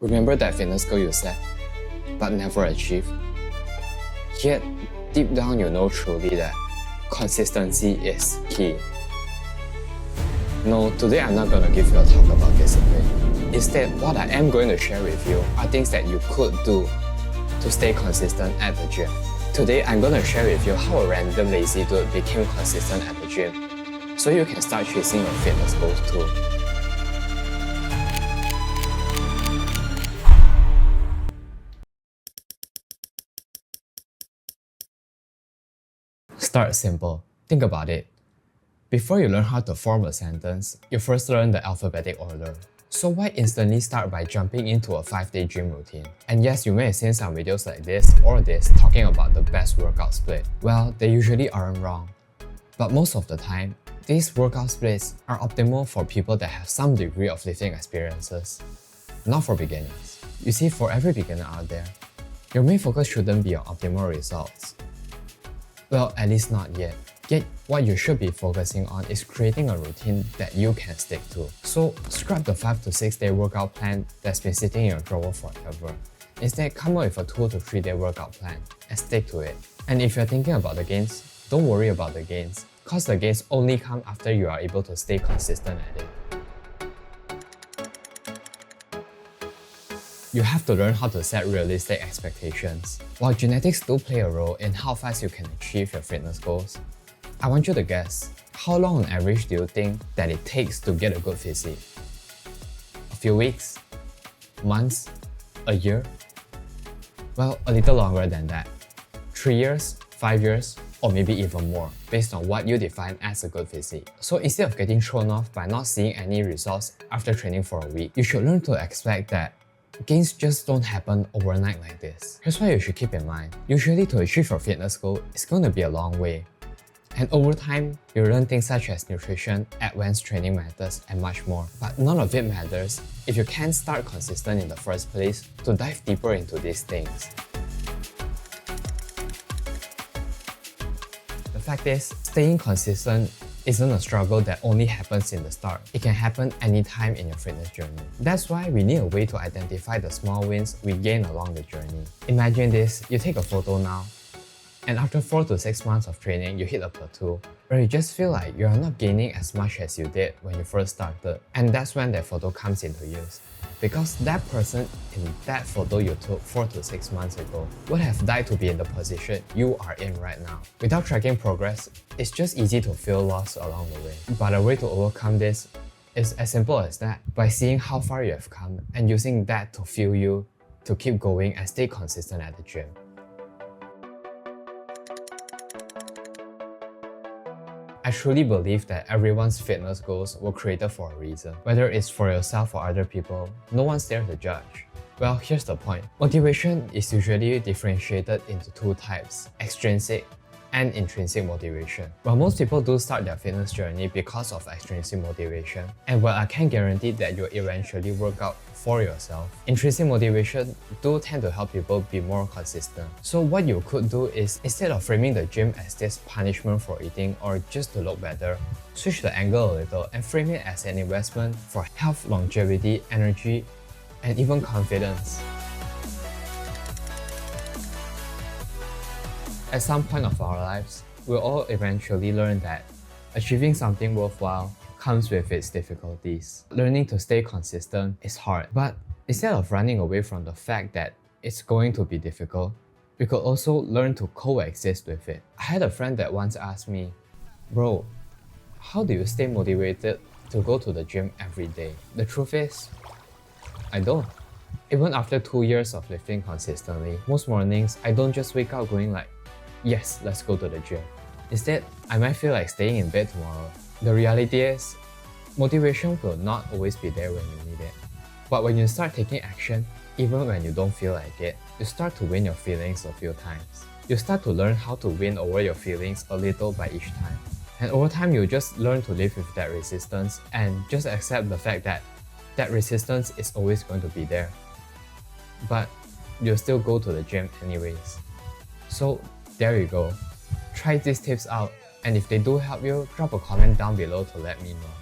Remember that fitness goal you set, but never achieved? Yet, deep down you know truly that consistency is key. No, today I'm not going to give you a talk about discipline. Instead, what I am going to share with you are things that you could do to stay consistent at the gym. Today, I'm going to share with you how a random lazy dude became consistent at the gym, so you can start chasing your fitness goals too. Start simple. Think about it. Before you learn how to form a sentence, you first learn the alphabetic order. So why instantly start by jumping into a 5-day gym routine? And yes, you may have seen some videos like this or this talking about the best workout split. Well, they usually aren't wrong. But most of the time, these workout splits are optimal for people that have some degree of lifting experiences, not for beginners. You see, for every beginner out there, your main focus shouldn't be on optimal results. Well, at least not yet. Yet, what you should be focusing on is creating a routine that you can stick to. So, scrap the 5 to 6 day workout plan that's been sitting in your drawer forever. Instead, come up with a 2 to 3 day workout plan and stick to it. And if you're thinking about the gains, don't worry about the gains, cause the gains only come after you are able to stay consistent at it. You have to learn how to set realistic expectations. While genetics do play a role in how fast you can achieve your fitness goals, I want you to guess, how long on average do you think that it takes to get a good physique? A few weeks? Months? A year? Well, a little longer than that. 3 years? 5 years? Or maybe even more, based on what you define as a good physique. So instead of getting thrown off by not seeing any results after training for a week, you should learn to expect that gains just don't happen overnight like this. Here's what you should keep in mind. Usually to achieve your fitness goal, it's going to be a long way. And over time, you learn things such as nutrition, advanced training methods, and much more. But none of it matters if you can't start consistent in the first place to dive deeper into these things. The fact is, staying consistent isn't a struggle that only happens in the start. It can happen anytime in your fitness journey. That's why we need a way to identify the small wins we gain along the journey. Imagine this, you take a photo now, and after 4 to 6 months of training, you hit a plateau where you just feel like you are not gaining as much as you did when you first started. And that's when that photo comes into use. Because that person in that photo you took 4 to 6 months ago would have died to be in the position you are in right now. Without tracking progress, it's just easy to feel lost along the way. But a way to overcome this is as simple as that, by seeing how far you have come and using that to fuel you to keep going and stay consistent at the gym. I truly believe that everyone's fitness goals were created for a reason. Whether it's for yourself or other people, no one's there to judge. Well, here's the point. Motivation is usually differentiated into two types: extrinsic and intrinsic motivation. Well, most people do start their fitness journey because of extrinsic motivation, and while I can't guarantee that you'll eventually work out for yourself, intrinsic motivation do tend to help people be more consistent. So what you could do is, instead of framing the gym as this punishment for eating or just to look better, switch the angle a little and frame it as an investment for health, longevity, energy, and even confidence. At some point of our lives, we'll all eventually learn that achieving something worthwhile comes with its difficulties. Learning to stay consistent is hard, but instead of running away from the fact that it's going to be difficult, we could also learn to coexist with it. I had a friend that once asked me, "Bro, how do you stay motivated to go to the gym every day?" The truth is, I don't. Even after 2 years of lifting consistently, most mornings I don't just wake up going like, "Yes, let's go to the gym." Instead, I might feel like staying in bed tomorrow. The reality is, motivation will not always be there when you need it. But when you start taking action, even when you don't feel like it, you start to win your feelings a few times. You start to learn how to win over your feelings a little by each time. And over time, you just learn to live with that resistance and just accept the fact that that resistance is always going to be there. But you'll still go to the gym anyways. So there you go. Try these tips out, and if they do help you, drop a comment down below to let me know.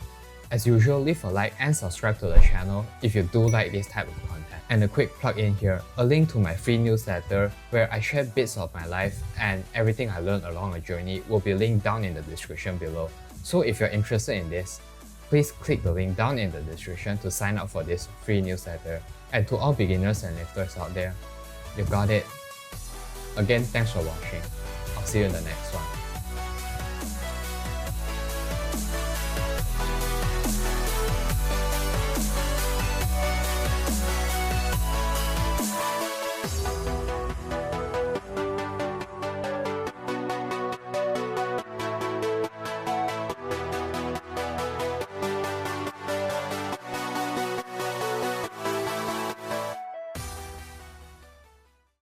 As usual, leave a like and subscribe to the channel if you do like this type of content. And a quick plug in here, a link to my free newsletter where I share bits of my life and everything I learned along a journey will be linked down in the description below. So if you're interested in this, please click the link down in the description to sign up for this free newsletter. And to all beginners and lifters out there, you got it. Again, thanks for watching. I'll see you in the next.